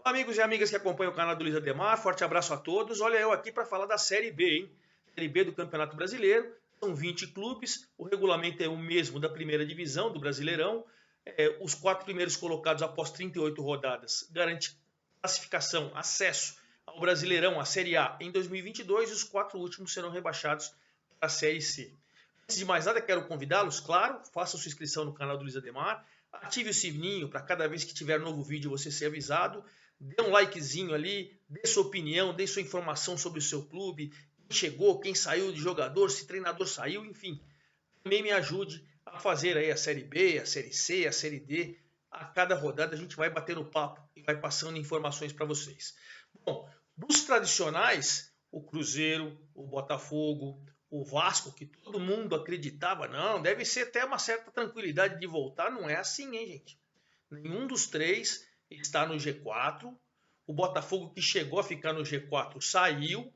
Olá, amigos e amigas que acompanham o canal do Luiz Ademar, forte abraço a todos. Olha eu aqui para falar da Série B, hein? Série B do Campeonato Brasileiro, são 20 clubes, o regulamento é o mesmo da primeira divisão do Brasileirão. Os 4 primeiros colocados após 38 rodadas garantem classificação, acesso ao Brasileirão, a Série A, em 2022 e os 4 últimos serão rebaixados para a Série C. Antes de mais nada, quero convidá-los, claro, faça sua inscrição no canal do Luiz Ademar, ative o sininho para cada vez que tiver novo vídeo você ser avisado, dê um likezinho ali, dê sua opinião, dê sua informação sobre o seu clube, quem chegou, quem saiu de jogador, se treinador saiu, enfim. Também me ajude a fazer aí a Série B, a Série C, a Série D. A cada rodada a gente vai batendo papo e vai passando informações para vocês. Bom, dos tradicionais, o Cruzeiro, o Botafogo, o Vasco, que todo mundo acreditava, não, deve ser até uma certa tranquilidade de voltar, não é assim, hein, gente? Nenhum dos três está no G4, o Botafogo que chegou a ficar no G4 saiu,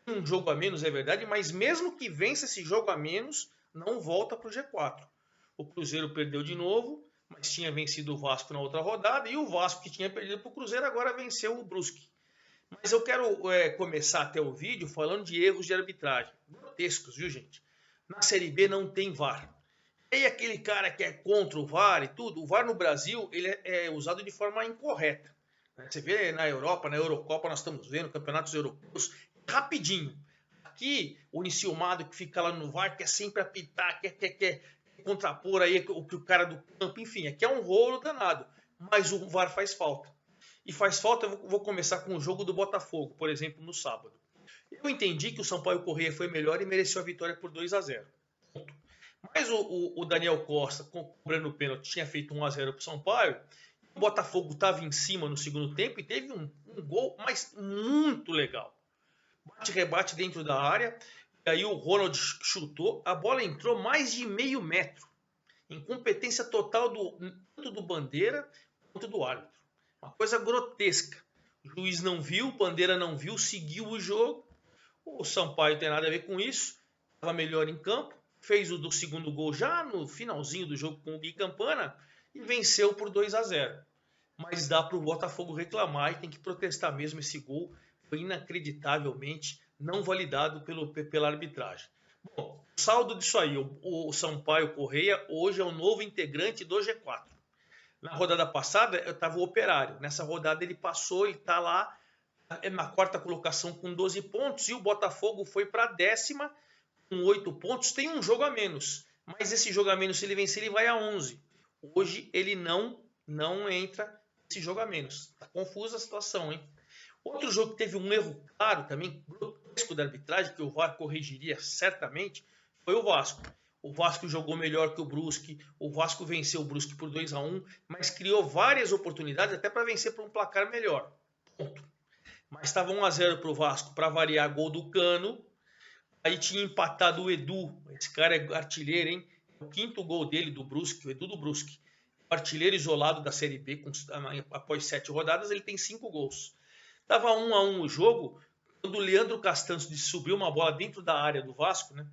tem um jogo a menos, é verdade, mas mesmo que vença esse jogo a menos, não volta para o G4. O Cruzeiro perdeu de novo, mas tinha vencido o Vasco na outra rodada, e o Vasco que tinha perdido para o Cruzeiro agora venceu o Brusque. Mas eu quero começar até o vídeo falando de erros de arbitragem. Grotescos, viu, gente? Na Série B não tem VAR. E aquele cara que é contra o VAR e tudo, o VAR no Brasil ele é usado de forma incorreta. Você vê na Europa, na Eurocopa, nós estamos vendo campeonatos europeus rapidinho. Aqui, o enciumado que fica lá no VAR quer sempre apitar, quer contrapor aí o cara do campo, enfim, aqui é um rolo danado. Mas o VAR faz falta. E faz falta, eu vou começar com o jogo do Botafogo, por exemplo, no sábado. Eu entendi que o Sampaio Corrêa foi melhor e mereceu a vitória por 2-0. Mas o Daniel Costa, cobrando o pênalti, tinha feito 1-0 para o Sampaio. O Botafogo estava em cima no segundo tempo e teve um gol, mas muito legal. Bate-rebate dentro da área. E aí o Ronald chutou, a bola entrou mais de meio metro. Incompetência total tanto do Bandeira quanto do árbitro. Uma coisa grotesca. O juiz não viu, o Bandeira não viu, seguiu o jogo. O Sampaio tem nada a ver com isso. Estava melhor em campo. Fez o do segundo gol já no finalzinho do jogo com o Gui Campana e venceu por 2-0. Mas dá para o Botafogo reclamar e tem que protestar mesmo. Esse gol foi inacreditavelmente não validado pela arbitragem. Bom, o saldo disso aí, o Sampaio Corrêa hoje é o novo integrante do G4. Na rodada passada estava o Operário. Nessa rodada ele passou, ele está lá na quarta colocação com 12 pontos. E o Botafogo foi para a 10ª com 8 pontos. Tem um jogo a menos. Mas esse jogo a menos, se ele vencer, ele vai a 11. Hoje ele não entra nesse jogo a menos. Está confusa a situação, hein? Outro jogo que teve um erro claro também, grotesco da arbitragem, que o VAR corrigiria certamente, foi o Vasco. O Vasco jogou melhor que o Brusque, o Vasco venceu o Brusque por 2-1, mas criou várias oportunidades até para vencer por um placar melhor. Ponto. Mas estava 1-0 para o Vasco, para variar gol do Cano. Aí tinha empatado o Edu, esse cara é artilheiro, hein? O 5º gol dele do Brusque, o Edu do Brusque. O artilheiro isolado da Série B, após 7 rodadas, ele tem 5 gols. Estava 1-1 o jogo, quando o Leandro Castanço subiu uma bola dentro da área do Vasco, né?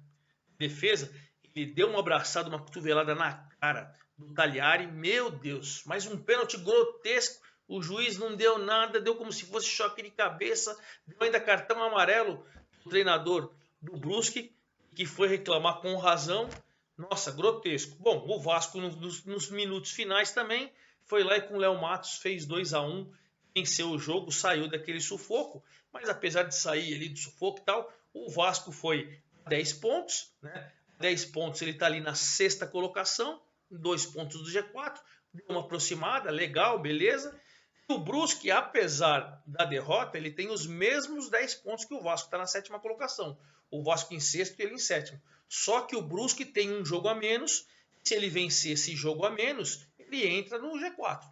Defesa, ele deu uma abraçada, uma cotovelada na cara do Talhari, meu Deus, mas um pênalti grotesco, o juiz não deu nada, deu como se fosse choque de cabeça, deu ainda cartão amarelo do treinador do Brusque, que foi reclamar com razão, nossa, grotesco. Bom, o Vasco nos minutos finais também foi lá e com o Léo Matos fez 2-1, venceu o jogo, saiu daquele sufoco, mas apesar de sair ali do sufoco e tal, o Vasco foi 10 pontos, né? 10 pontos, ele está ali na 6ª colocação, 2 pontos do G4, deu uma aproximada, legal, beleza. E o Brusque, apesar da derrota, ele tem os mesmos 10 pontos que o Vasco, está na 7ª colocação. O Vasco em 6º e ele em 7º. Só que o Brusque tem um jogo a menos, se ele vencer esse jogo a menos, ele entra no G4.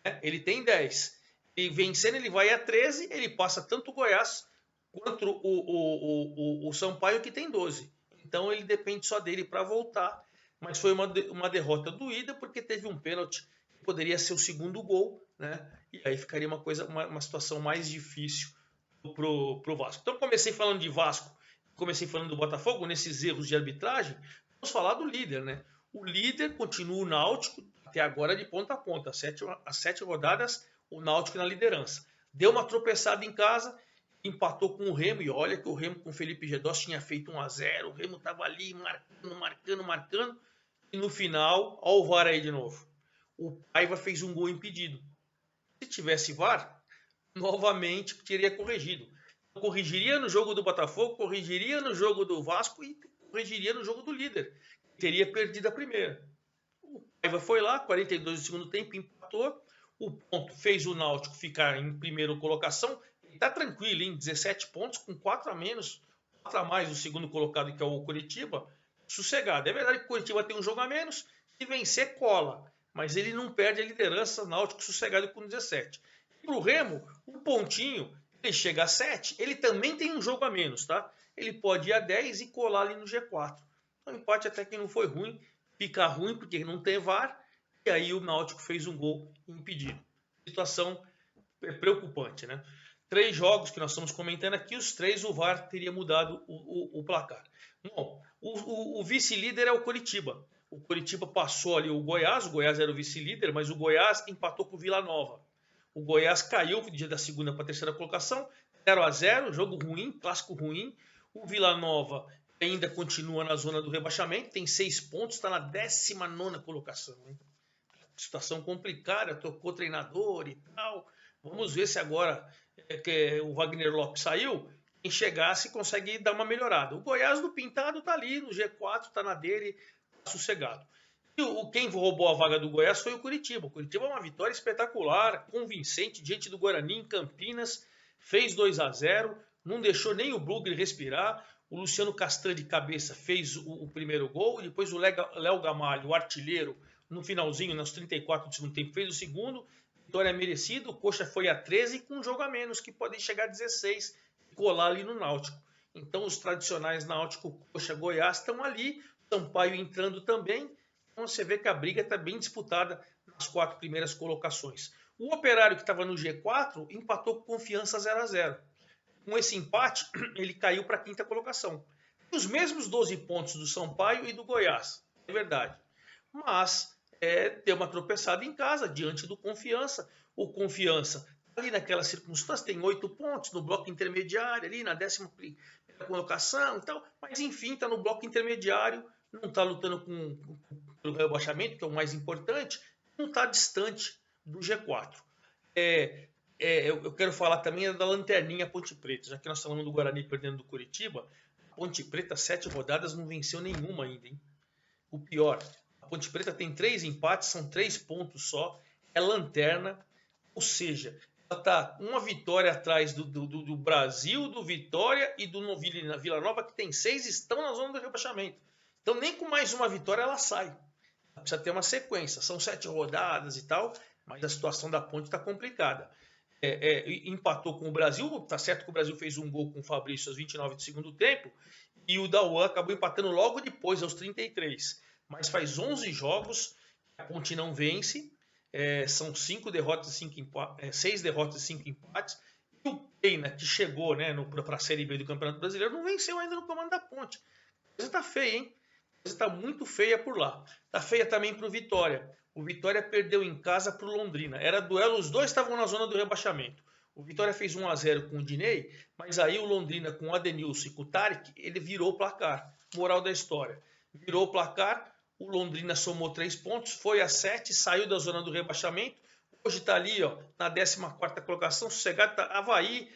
Né? Ele tem 10. E vencendo ele vai a 13, ele passa tanto o Goiás quanto o Sampaio, que tem 12. Então ele depende só dele para voltar. Mas foi uma derrota doída, porque teve um pênalti que poderia ser o 2º gol, né? E aí ficaria uma situação mais difícil pro Vasco. Então comecei falando de Vasco, comecei falando do Botafogo, nesses erros de arbitragem. Vamos falar do líder, né? O líder continua o Náutico, até agora de ponta a ponta. As 7 rodadas, o Náutico na liderança. Deu uma tropeçada em casa, empatou com o Remo, e olha que o Remo com o Felipe Gedós tinha feito 1-0, o Remo estava ali marcando, e no final, olha o VAR aí de novo. O Paiva fez um gol impedido. Se tivesse VAR, novamente teria corrigido. Corrigiria no jogo do Botafogo, corrigiria no jogo do Vasco e corrigiria no jogo do líder. Teria perdido a primeira. O Paiva foi lá, 42 do segundo tempo, empatou. O ponto fez o Náutico ficar em primeira colocação. Ele está tranquilo, hein? 17 pontos com 4 a menos, 4 a mais o segundo colocado, que é o Coritiba. Sossegado. É verdade que o Coritiba tem um jogo a menos. Se vencer, cola. Mas ele não perde a liderança, Náutico sossegado com 17. E para o Remo, um pontinho, ele chega a 7, ele também tem um jogo a menos, tá? Ele pode ir a 10 e colar ali no G4. Então o empate até que não foi ruim. Fica ruim porque não tem VAR. E aí o Náutico fez um gol impedido. Situação preocupante, né? 3 jogos que nós estamos comentando aqui, os 3 o VAR teria mudado o placar. Bom, o vice-líder é o Coritiba. O Coritiba passou ali o Goiás era o vice-líder, mas o Goiás empatou com o Vila Nova. O Goiás caiu da segunda para a terceira colocação, 0-0, jogo ruim, clássico ruim. O Vila Nova ainda continua na zona do rebaixamento, tem 6 pontos, está na 19ª colocação. Hein? Situação complicada, trocou treinador e tal. Vamos ver se agora que o Wagner Lopes saiu, quem chegasse consegue dar uma melhorada. O Goiás do Pintado está ali no G4, está na dele, tá sossegado. E quem roubou a vaga do Goiás foi o Coritiba. O Coritiba é uma vitória espetacular, convincente, diante do Guarani em Campinas. Fez 2-0, não deixou nem o Brugge respirar. O Luciano Castan de cabeça fez o primeiro gol. E depois o Léo Gamalho, o artilheiro, no finalzinho, nos 34 do segundo tempo, fez o segundo. Vitória merecida. O Coxa foi a 13 com um jogo a menos, que podem chegar a 16 e colar ali no Náutico. Então os tradicionais Náutico, Coxa, Goiás estão ali. Sampaio entrando também. Então você vê que a briga está bem disputada nas 4 primeiras colocações. O Operário, que estava no G4, empatou com Confiança 0-0. Com esse empate, ele caiu para a 5ª colocação. Os mesmos 12 pontos do Sampaio e do Goiás, é verdade. Mas deu uma tropeçada em casa, diante do Confiança. O Confiança, ali naquela circunstância, tem 8 pontos no bloco intermediário, ali na 10ª colocação e tal. Mas enfim, está no bloco intermediário, não está lutando pelo rebaixamento, que é o mais importante, não está distante do G4. Eu quero falar também da lanterninha Ponte Preta, já que nós falamos do Guarani perdendo do Coritiba. A Ponte Preta, 7 rodadas, não venceu nenhuma ainda, hein? O pior, a Ponte Preta tem 3 empates, são 3 pontos só, é lanterna, ou seja, ela está uma vitória atrás do Brasil, do Vitória e do Vila Nova, que tem 6, estão na zona do rebaixamento. Então nem com mais uma vitória ela sai. Precisa ter uma sequência. São 7 rodadas e tal, mas a situação da Ponte está complicada. Empatou com o Brasil, tá certo que o Brasil fez um gol com o Fabrício aos 29 do segundo tempo, e o Dauan acabou empatando logo depois, aos 33. Mas faz 11 jogos, a Ponte não vence, são 6 derrotas e 5 empates. E o Pena, que chegou, né, para a Série B do Campeonato Brasileiro, não venceu ainda no comando da Ponte. A coisa tá feia, hein? A coisa tá muito feia por lá. Tá feia também pro Vitória. O Vitória perdeu em casa pro Londrina. Era duelo, os dois estavam na zona do rebaixamento. O Vitória fez 1-0 com o Diney, mas aí o Londrina com o Adenilson e com o Tarek, ele virou o placar. Moral da história. Virou o placar, o Londrina somou 3 pontos, foi a 7, saiu da zona do rebaixamento. Hoje está ali, ó, na 14ª colocação, sossegado, tá Avaí,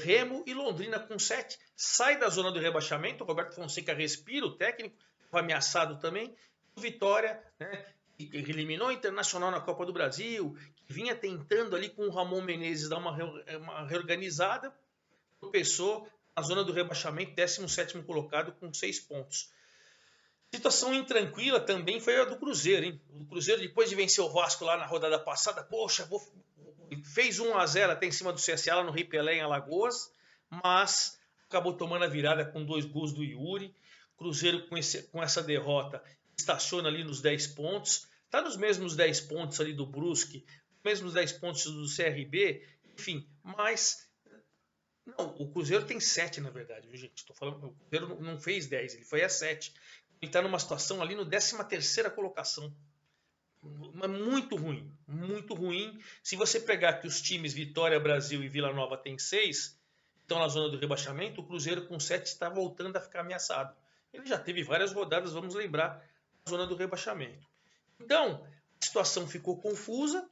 Remo e Londrina com 7. Sai da zona do rebaixamento, o Roberto Fonseca respira, o técnico, foi ameaçado também. O Vitória, né, que eliminou o Internacional na Copa do Brasil, que vinha tentando ali com o Ramon Menezes dar uma reorganizada, tropeçou na zona do rebaixamento, 17º colocado com 6 pontos. Situação intranquila também foi a do Cruzeiro, hein? O Cruzeiro, depois de vencer o Vasco lá na rodada passada, poxa, fez 1-0 até em cima do CSA lá no Rei Pelé, em Alagoas, mas acabou tomando a virada com 2 gols do Yuri. Cruzeiro, com essa derrota, estaciona ali nos 10 pontos. Está nos mesmos 10 pontos ali do Brusque, mesmos 10 pontos do CRB, enfim, mas... Não, o Cruzeiro tem 7, na verdade, viu, gente? Tô falando, o Cruzeiro não fez 10, ele foi a 7. Ele está numa situação ali no 13ª colocação. muito ruim, muito ruim. Se você pegar que os times Vitória, Brasil e Vila Nova têm 6, estão na zona do rebaixamento, o Cruzeiro com 7 está voltando a ficar ameaçado. Ele já teve várias rodadas, vamos lembrar, na zona do rebaixamento. Então, a situação ficou confusa,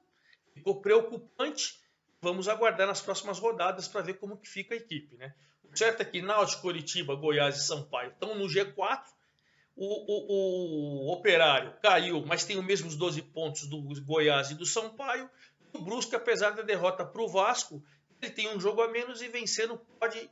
ficou preocupante. Vamos aguardar nas próximas rodadas para ver como que fica a equipe, né? O certo é que Náutico, Coritiba, Goiás e Sampaio estão no G4. O Operário caiu, mas tem os mesmos 12 pontos do Goiás e do Sampaio. O Brusque, apesar da derrota para o Vasco, ele tem um jogo a menos e vencendo pode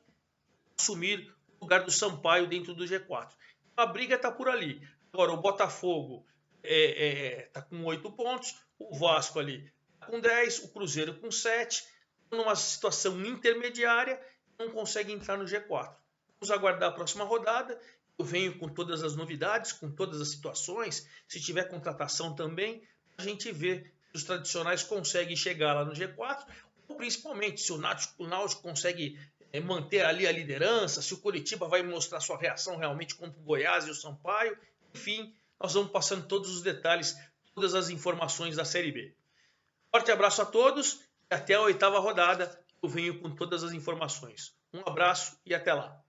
assumir o lugar do Sampaio dentro do G4. A briga está por ali. Agora, o Botafogo está com 8 pontos, o Vasco ali com 10, o Cruzeiro com 7, numa situação intermediária, não consegue entrar no G4. Vamos aguardar a próxima rodada. Eu venho com todas as novidades, com todas as situações. Se tiver contratação também, a gente vê se os tradicionais conseguem chegar lá no G4, ou principalmente se o Náutico consegue manter ali a liderança, se o Coritiba vai mostrar sua reação realmente contra o Goiás e o Sampaio. Enfim, nós vamos passando todos os detalhes, todas as informações da Série B. Forte abraço a todos e até a 8ª rodada eu venho com todas as informações. Um abraço e até lá.